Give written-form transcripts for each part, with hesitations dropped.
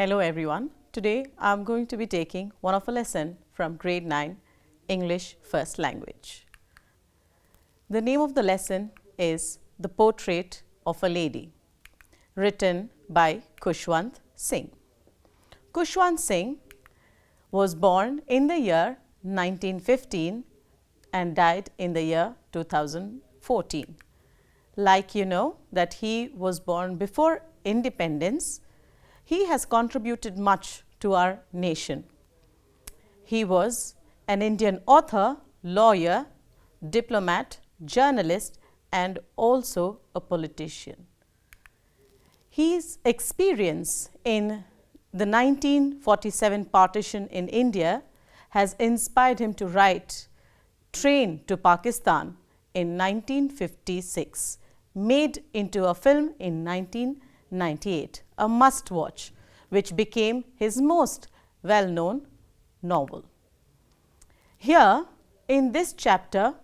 Hello everyone. Today I am going to be taking one of a lesson from grade 9 English First Language. The name of the lesson is The Portrait of a Lady, written by Khushwant Singh. Khushwant Singh was born in the year 1915 and died in the year 2014. Like you know that he was born before independence, he has contributed much to our nation. He was an Indian author, lawyer, diplomat, journalist and also a politician. His experience in the 1947 partition in India has inspired him to write Train to Pakistan in 1956, made into a film in 1998, a must-watch, which became his most well-known novel. Here in this chapter,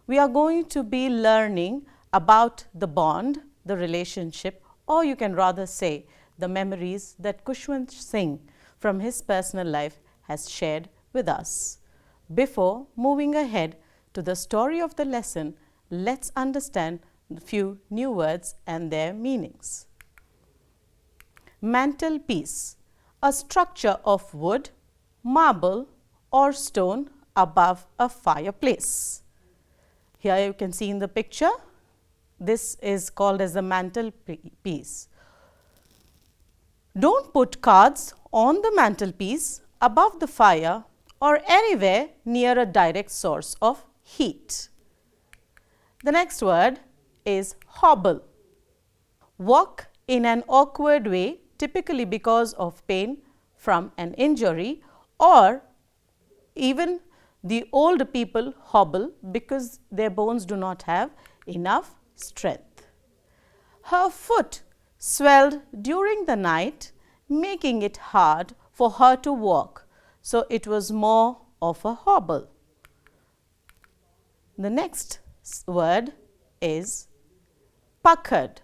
we are going to be learning about the bond, the relationship, or you can rather say the memories that Khushwant Singh from his personal life has shared with us. Before moving ahead to the story of the lesson, let's understand a few new words and their meanings. Mantelpiece, a structure of wood, marble or stone above a fireplace. Here you can see in the picture, this is called as the mantelpiece. Don't put cards on the mantelpiece, above the fire or anywhere near a direct source of heat. The next word is hobble. Walk in an awkward way, typically because of pain from an injury, or even the old people hobble because their bones do not have enough strength. Her foot swelled during the night, making it hard for her to walk, so it was more of a hobble. The next word is puckered,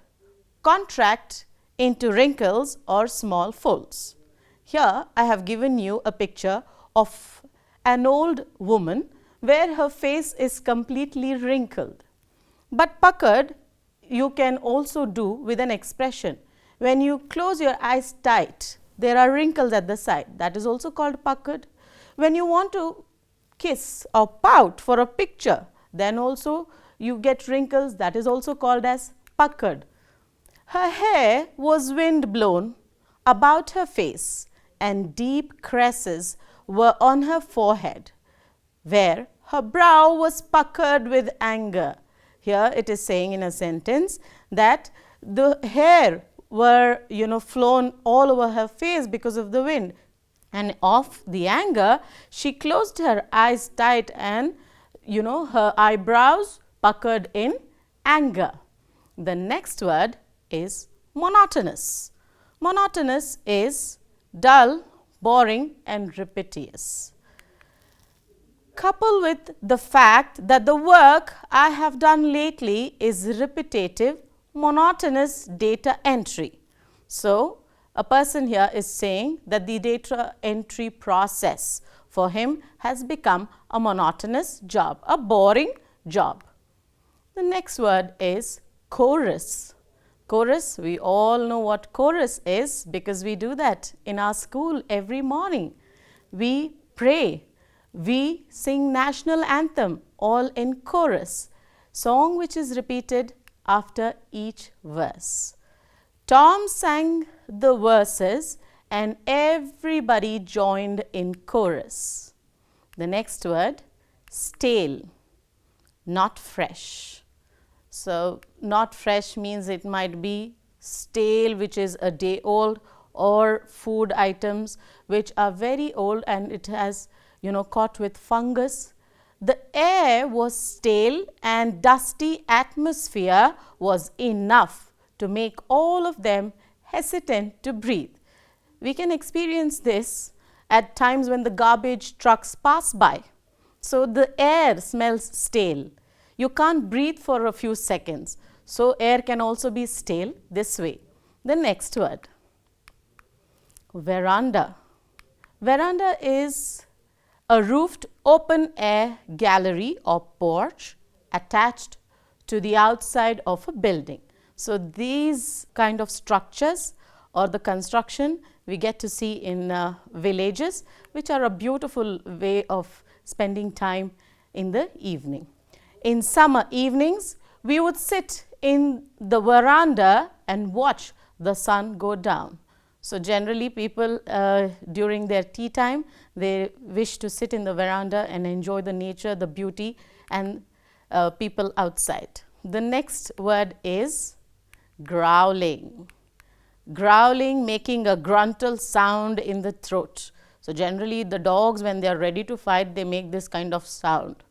contract into wrinkles or small folds. Here I have given you a picture of an old woman where her face is completely wrinkled. But puckered you can also do with an expression. When you close your eyes tight, there are wrinkles at the side. That is also called puckered. When you want to kiss or pout for a picture, then also you get wrinkles. That is also called as puckered. Her hair was wind blown about her face and deep creases were on her forehead, where her brow was puckered with anger. Here it is saying in a sentence that the hair were flown all over her face because of the wind, and of the anger she closed her eyes tight and her eyebrows puckered in anger. The next word is monotonous. Monotonous is dull, boring and repetitious. Coupled with the fact that the work I have done lately is repetitive, monotonous data entry. So, a person here is saying that the data entry process for him has become a monotonous job, a boring job. The next word is chorus. Chorus, we all know what chorus is because we do that in our school every morning. We pray, we sing national anthem all in chorus, song which is repeated after each verse. Tom sang the verses and everybody joined in chorus. The next word, stale, not fresh. So, not fresh means it might be stale, which is a day old, or food items which are very old and it has caught with fungus. The air was stale and dusty atmosphere was enough to make all of them hesitant to breathe. We can experience this at times when the garbage trucks pass by. So, the air smells stale. You can't breathe for a few seconds. So, air can also be stale this way. The next word, Veranda. Veranda is a roofed open air gallery or porch attached to the outside of a building. So, these kind of structures or the construction we get to see in villages, which are a beautiful way of spending time in the evening. In summer evenings, we would sit in the veranda and watch the sun go down. So, generally people during their tea time, they wish to sit in the veranda and enjoy the nature, the beauty and people outside. The next word is growling. Growling, making a gruntal sound in the throat. So, generally the dogs, when they are ready to fight, they make this kind of sound.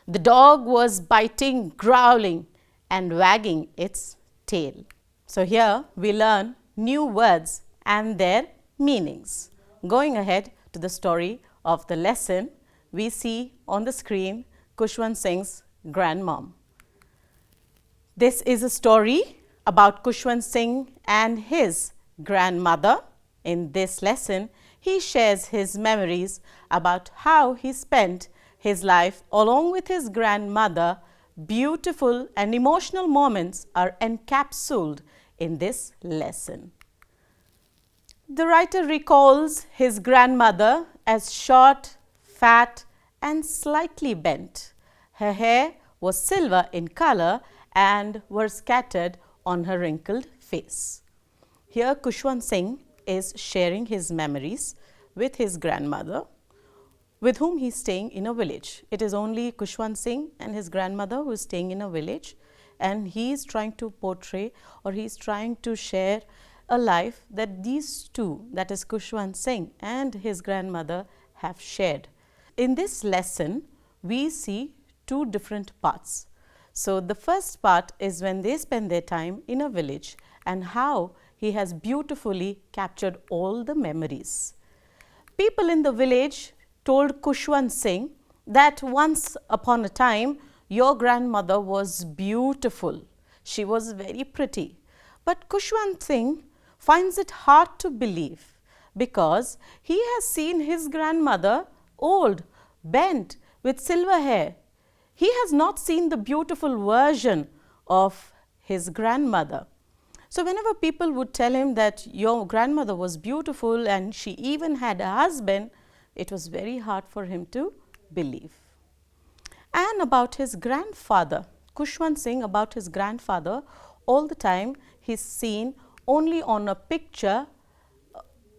The dog was biting, growling and wagging its tail. So, here we learn new words and their meanings. Going ahead to the story of the lesson, we see on the screen Kushwant Singh's grandmom. This is a story about Kushwant Singh and his grandmother. In this lesson, he shares his memories about how he spent his life along with his grandmother. Beautiful and emotional moments are encapsulated in this lesson. The writer recalls his grandmother as short, fat and slightly bent. Her hair was silver in color and were scattered on her wrinkled face. Here Kushwant Singh is sharing his memories with his grandmother, with whom he is staying in a village. It is only Kushwant Singh and his grandmother who is staying in a village, and he is trying to portray, or he is trying to share a life that these two, that is Kushwant Singh and his grandmother, have shared. In this lesson, we see two different parts. So, the first part is when they spend their time in a village and how he has beautifully captured all the memories. People in the village told Kushwant Singh that once upon a time your grandmother was beautiful. She was very pretty. But Kushwant Singh finds it hard to believe because he has seen his grandmother old, bent, with silver hair. He has not seen the beautiful version of his grandmother. So, whenever people would tell him that your grandmother was beautiful and she even had a husband, it was very hard for him to believe. And about his grandfather, Kushwant Singh, about his grandfather, all the time he is seen only on a picture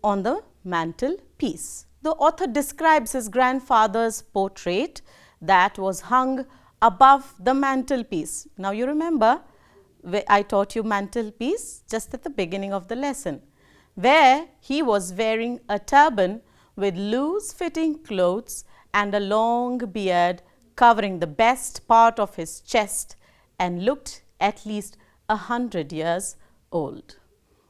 on the mantelpiece. The author describes his grandfather's portrait that was hung above the mantelpiece. Now, you remember I taught you mantelpiece just at the beginning of the lesson, where he was wearing a turban with loose fitting clothes and a long beard covering the best part of his chest and looked at least 100 years old.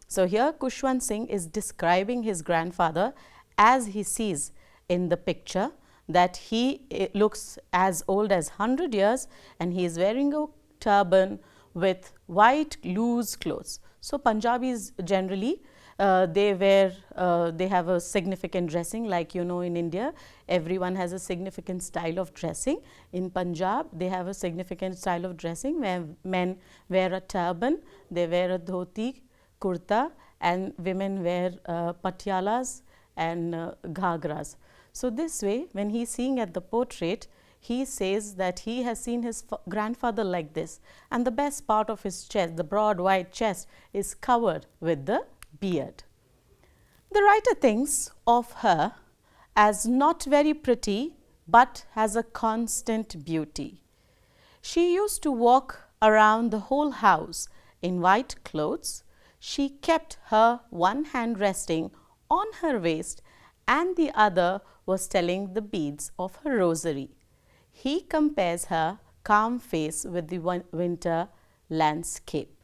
So, here Kushwant Singh is describing his grandfather as he sees in the picture, that he looks as old as 100 years and he is wearing a turban with white loose clothes. So, Punjabis generally they have a significant dressing, like in India everyone has a significant style of dressing. In Punjab they have a significant style of dressing where men wear a turban, they wear a dhoti, kurta, and women wear patyalas and ghagras. So, this way when he is seeing at the portrait, he says that he has seen his grandfather like this, and the best part of his chest, the broad white chest, is covered with the beard. The writer thinks of her as not very pretty, but has a constant beauty. She used to walk around the whole house in white clothes. She kept her one hand resting on her waist and the other was telling the beads of her rosary. He compares her calm face with the winter landscape.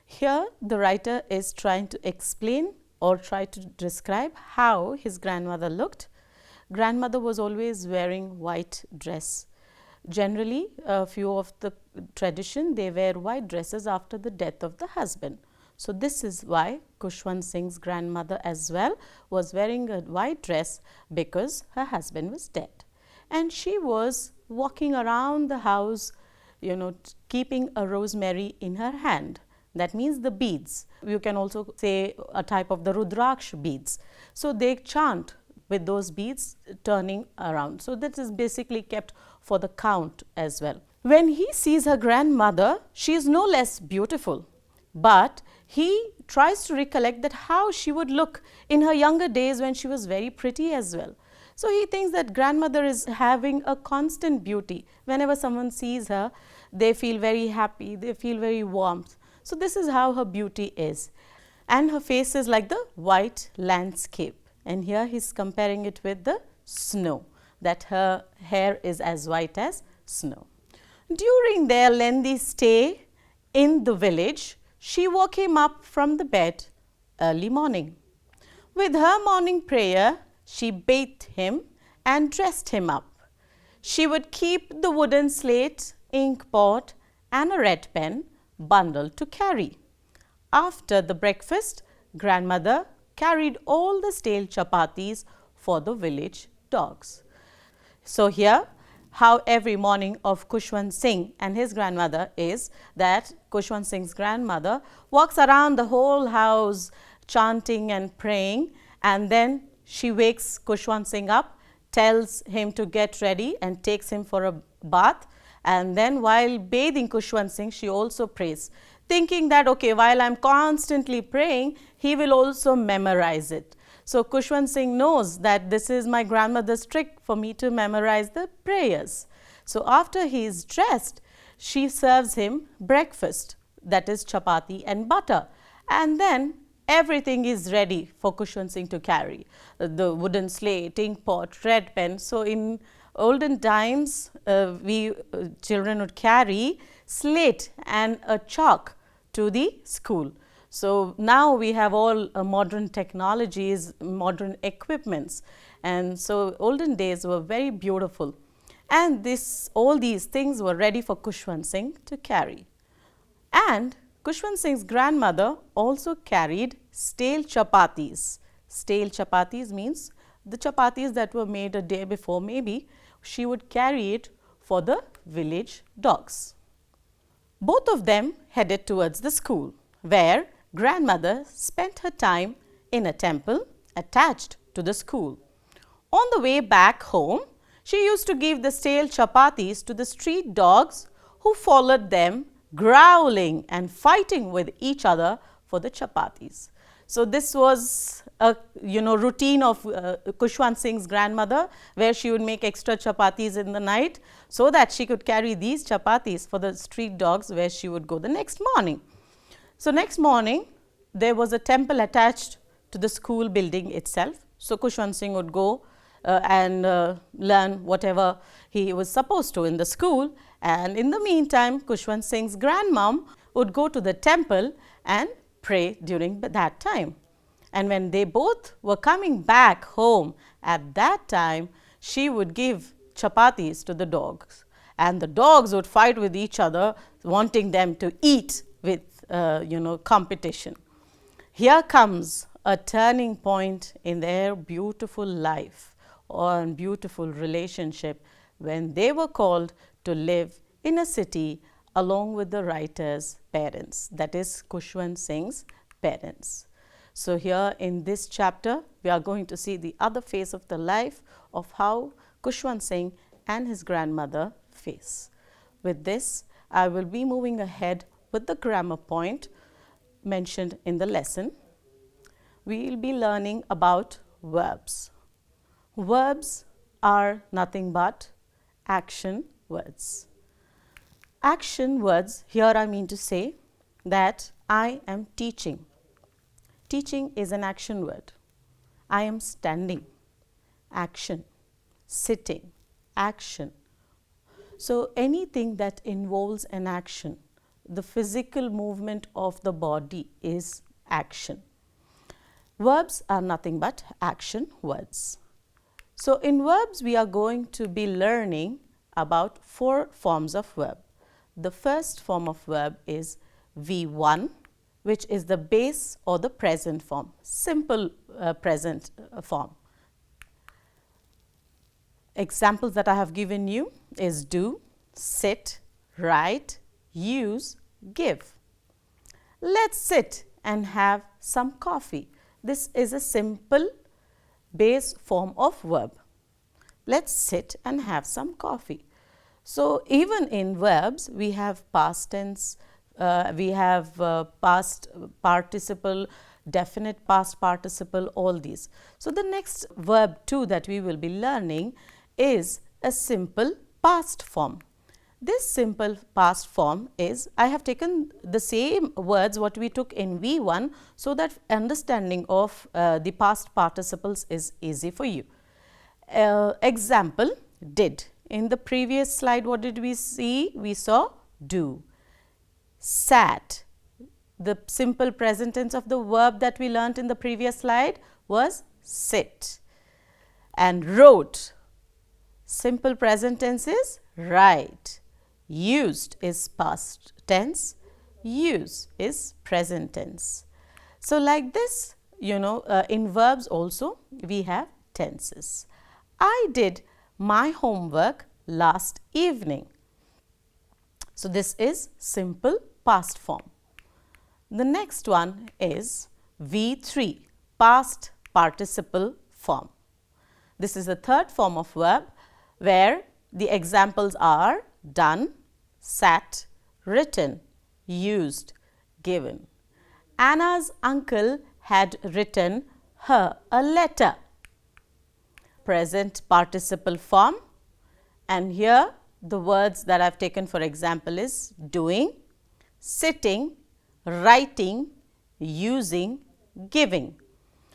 Here the writer is trying to explain or try to describe how his grandmother looked. Grandmother was always wearing white dress. Generally, a few of the tradition, they wear white dresses after the death of the husband. So this is why Khushwant Singh's grandmother as well was wearing a white dress, because her husband was dead. And she was walking around the house, keeping a rosemary in her hand. That means the beads. You can also say a type of the Rudraksh beads. So they chant with those beads turning around. So this is basically kept for the count as well. When he sees her grandmother, she is no less beautiful, but he tries to recollect that how she would look in her younger days when she was very pretty as well. So he thinks that grandmother is having a constant beauty. Whenever someone sees her, they feel very happy, they feel very warm. So this is how her beauty is. And her face is like the white landscape. And here he is comparing it with the snow, that her hair is as white as snow. During their lengthy stay in the village, she woke him up from the bed early morning. With her morning prayer, she bathed him and dressed him up. She would keep the wooden slate, ink pot and a red pen bundle to carry. After the breakfast, grandmother carried all the stale chapatis for the village dogs. So here, how every morning of Khushwant Singh and his grandmother is that Khushwant Singh's grandmother walks around the whole house chanting and praying, and then she wakes Khushwant Singh up, tells him to get ready and takes him for a bath, and then while bathing Khushwant Singh, she also prays, thinking that okay, while I am constantly praying, he will also memorize it. So Khushwant Singh knows that this is my grandmother's trick for me to memorize the prayers. So after he is dressed, she serves him breakfast, that is chapati and butter, and then everything is ready for Khushwant Singh to carry. The wooden slate, ink pot, red pen. So in olden times, we children would carry slate and a chalk to the school. So now we have all modern technologies, modern equipments, and so olden days were very beautiful, and all these things were ready for Khushwant Singh to carry. And Khushwant Singh's grandmother also carried stale chapatis. Stale chapatis means the chapatis that were made a day before, maybe she would carry it for the village dogs. Both of them headed towards the school, where grandmother spent her time in a temple attached to the school. On the way back home, she used to give the stale chapatis to the street dogs, who followed them growling and fighting with each other for the chapatis. So this was a routine of Khushwant Singh's grandmother, where she would make extra chapatis in the night so that she could carry these chapatis for the street dogs where she would go the next morning. So next morning, there was a temple attached to the school building itself. So Khushwant Singh would go and learn whatever he was supposed to in the school, and in the meantime, Khushwant Singh's grandmom would go to the temple and pray during that time. And when they both were coming back home, at that time, she would give chapatis to the dogs, and the dogs would fight with each other, wanting them to eat with competition. Here comes a turning point in their beautiful life or beautiful relationship, when they were called to live in a city along with the writer's parents, that is Khushwant Singh's parents. So here in this chapter, we are going to see the other phase of the life of how Khushwant Singh and his grandmother face. With this, I will be moving ahead with the grammar point mentioned in the lesson. We will be learning about verbs. Verbs are nothing but action words. Action words, here I mean to say that I am teaching. Teaching is an action word. I am standing, action, sitting, action. So anything that involves an action, the physical movement of the body is action. Verbs are nothing but action words. So in verbs, we are going to be learning about 4 forms of verb. The first form of verb is V1, which is the base or the present form, simple present form. Examples that I have given you is do, sit, write, use, give. Let's sit and have some coffee. This is a simple base form of verb. Let's sit and have some coffee. So, even in verbs, we have past tense, we have past participle, definite past participle, all these. So, the next verb too that we will be learning is a simple past form. This simple past form is, I have taken the same words what we took in V1, so that understanding of the past participles is easy for you. Example, did. In the previous slide, what did we see? We saw do. Sat. The simple present tense of the verb that we learnt in the previous slide was sit. And wrote. Simple present tense is write. Used is past tense, use is present tense. So, like this, in verbs also we have tenses. I did my homework last evening. So, this is simple past form. The next one is V3, past participle form. This is the third form of verb where the examples are done, sat, written, used, given. Anna's uncle had written her a letter. Present participle form, and here the words that I have taken for example is doing, sitting, writing, using, giving.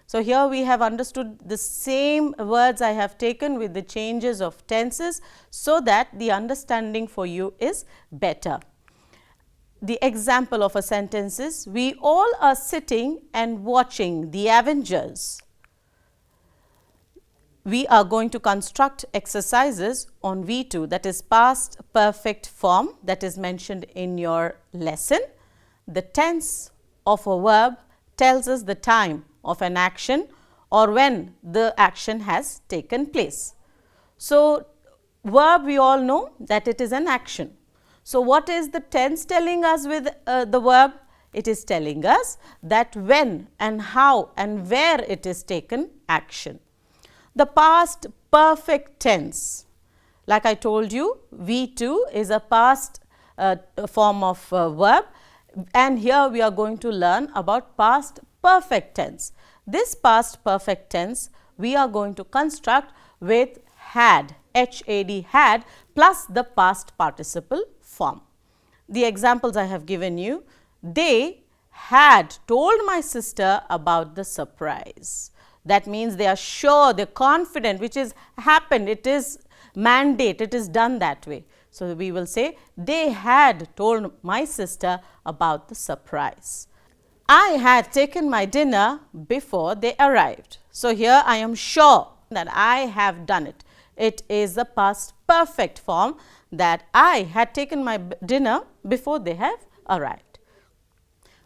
So, here we have understood the same words I have taken with the changes of tenses, so that the understanding for you is better. The example of a sentence is, we all are sitting and watching the Avengers. We are going to construct exercises on V2, that is past perfect form, that is mentioned in your lesson. The tense of a verb tells us the time of an action or when the action has taken place. So, verb we all know that it is an action. So, what is the tense telling us with the verb? It is telling us that when and how and where it is taken action. The past perfect tense, like I told you, V2 is a past form of verb, and here we are going to learn about past perfect tense. This past perfect tense we are going to construct with had, HAD, had, plus the past participle form. The examples I have given you, they had told my sister about the surprise. That means they are sure, they are confident, which is happened, it is mandate, it is done that way. So, we will say they had told my sister about the surprise. I had taken my dinner before they arrived. So, here I am sure that I have done it. It is the past perfect form that I had taken my dinner before they have arrived.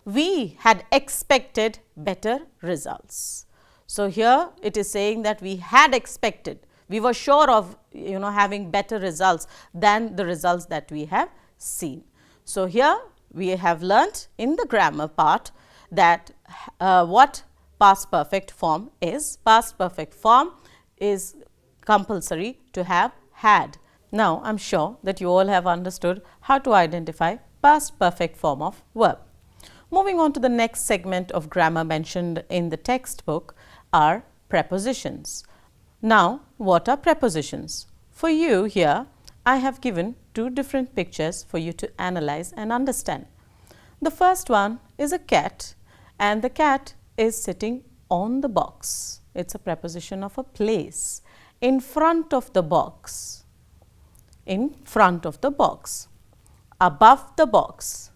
We had expected better results. So, here it is saying that we had expected, we were sure of having better results than the results that we have seen. So, here we have learnt in the grammar part that what past perfect form is. Past perfect form is compulsory to have had. Now, I am sure that you all have understood how to identify past perfect form of verb. Moving on to the next segment of grammar mentioned in the textbook are prepositions. Now, what are prepositions? For you here, I have given two different pictures for you to analyze and understand. The first one is a cat, and the cat is sitting on the box. It is a preposition of a place. In front of the box. In front of the box. Above the box.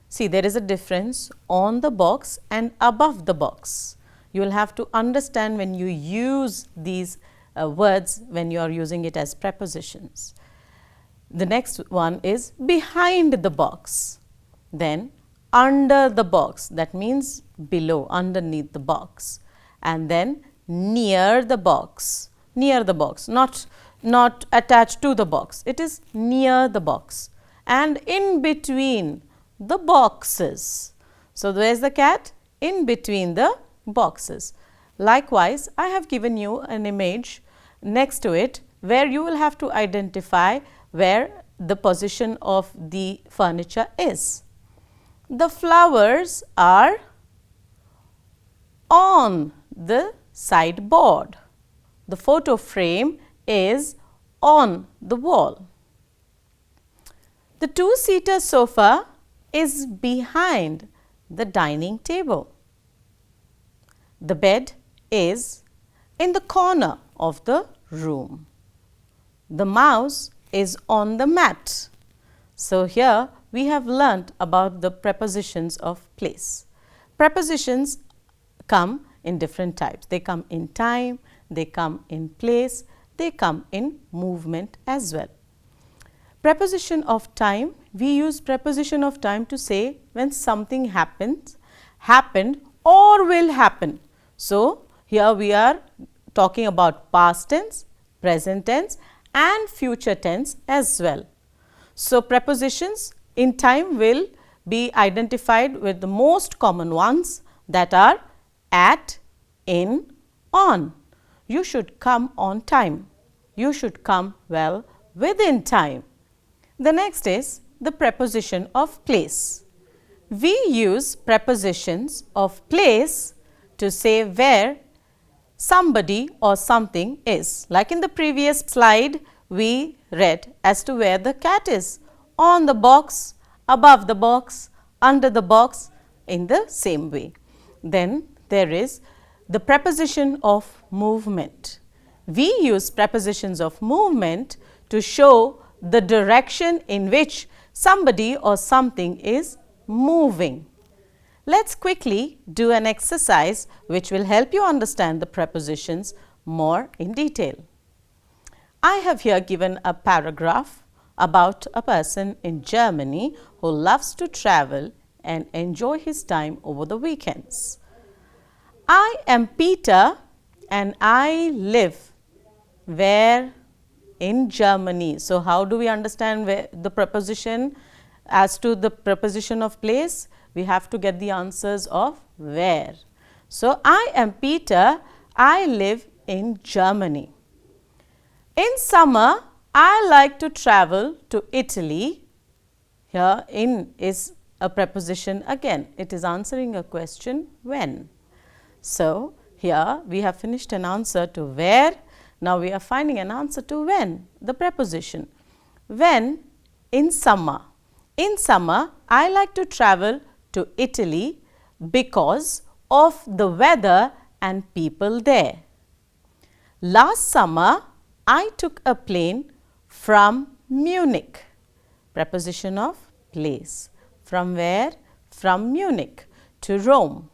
See, there is a difference on the box and above the box. You will have to understand when you use these words when you are using it as prepositions. The next one is behind the box, then under the box, that means below, underneath the box, and then near the box, not attached to the box, it is near the box, and in between the boxes. So, where is the cat? In between the boxes. Likewise, I have given you an image next to it where you will have to identify where the position of the furniture is. The flowers are on the sideboard. The photo frame is on the wall. The two-seater sofa is behind the dining table. The bed is in the corner of the room. The mouse is on the mat. So, here we have learnt about the prepositions of place. Prepositions come in different types. They come in time, they come in place, they come in movement as well. Preposition of time, we use preposition of time to say when something happened or will happen. So, here we are talking about past tense, present tense and future tense as well. So, prepositions in time will be identified with the most common ones, that are at, in, on. You should come on time. You should come well within time. The next is the preposition of place. We use prepositions of place to say where somebody or something is. Like in the previous slide, we read as to where the cat is: on the box, above the box, under the box, in the same way. Then there is the preposition of movement. We use prepositions of movement to show the direction in which somebody or something is moving. Let's quickly do an exercise which will help you understand the prepositions more in detail. I have here given a paragraph about a person in Germany who loves to travel and enjoy his time over the weekends. I am Peter and I live where? In Germany. So, how do we understand where the preposition? As to the preposition of place, we have to get the answers of where. So, I am Peter, I live in Germany. In summer, I like to travel to Italy. Here in is a preposition again. It is answering a question when. So, here we have finished an answer to where. Now, we are finding an answer to when, the preposition. When, in summer. In summer, I like to travel to Italy because of the weather and people there. Last summer, I took a plane from Munich. Preposition of place. From where? From Munich to Rome.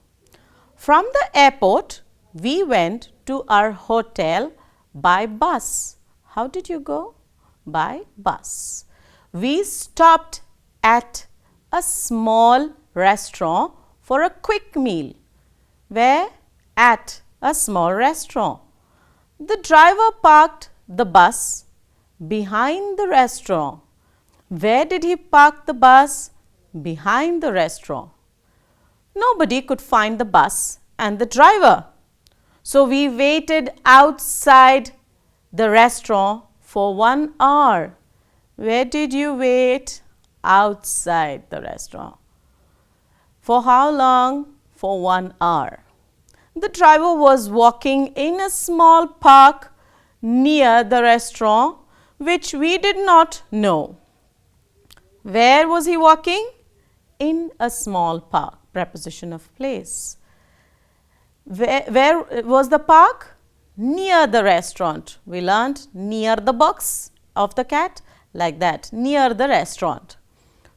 From the airport, we went to our hotel by bus. How did you go? By bus. We stopped at a small restaurant for a quick meal. Where? At a small restaurant. The driver parked the bus behind the restaurant. Where did he park the bus? Behind the restaurant. Nobody could find the bus and the driver. So, we waited outside the restaurant for 1 hour. Where did you wait? Outside the restaurant. For how long? For 1 hour. The driver was walking in a small park near the restaurant, which we did not know. Where was he walking? In a small park. Preposition of place. Where was the park? Near the restaurant. We learnt near the box of the cat, like that, near the restaurant.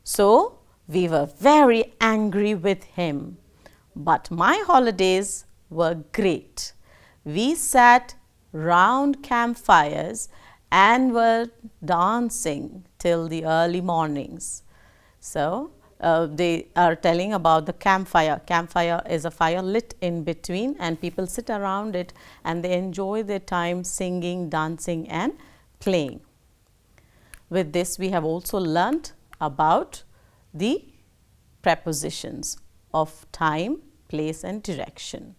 So, we were very angry with him, but my holidays were great. We sat round campfires and were dancing till the early mornings. So, they are telling about the campfire. Campfire is a fire lit in between and people sit around it and they enjoy their time singing, dancing and playing. With this, we have also learnt about the prepositions of time, place and direction.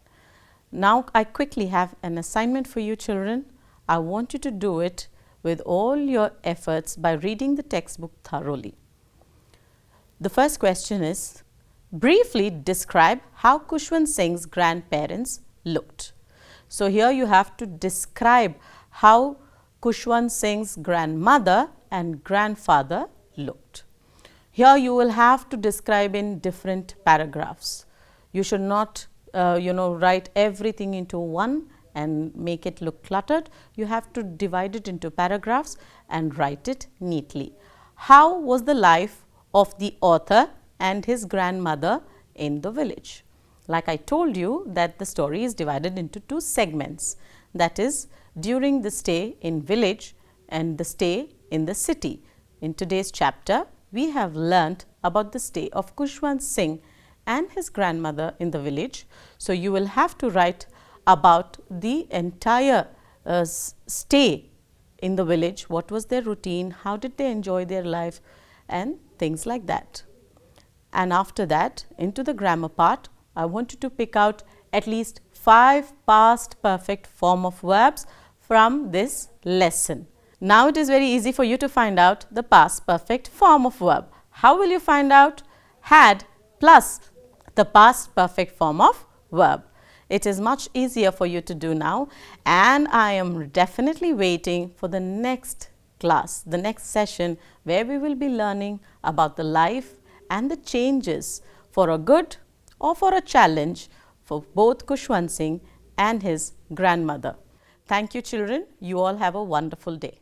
Now, I quickly have an assignment for you children. I want you to do it with all your efforts by reading the textbook thoroughly. The first question is, briefly describe how Khushwant Singh's grandparents looked. So, here you have to describe how Khushwant Singh's grandmother and grandfather looked. Here you will have to describe in different paragraphs. You should not write everything into one and make it look cluttered. You have to divide it into paragraphs and write it neatly. How was the life of the author and his grandmother in the village? Like I told you that the story is divided into two segments, that is during the stay in village and the stay in the city. In today's chapter, we have learnt about the stay of Khushwant Singh and his grandmother in the village. So, you will have to write about the entire stay in the village, what was their routine, how did they enjoy their life and things like that. And after that, into the grammar part, I want you to pick out at least 5 past perfect form of verbs from this lesson. Now, it is very easy for you to find out the past perfect form of verb. How will you find out? Had plus the past perfect form of verb. It is much easier for you to do now, and I am definitely waiting for the next class, the next session, where we will be learning about the life and the changes for a good or for a challenge for both Khushwant Singh and his grandmother. Thank you children. You all have a wonderful day.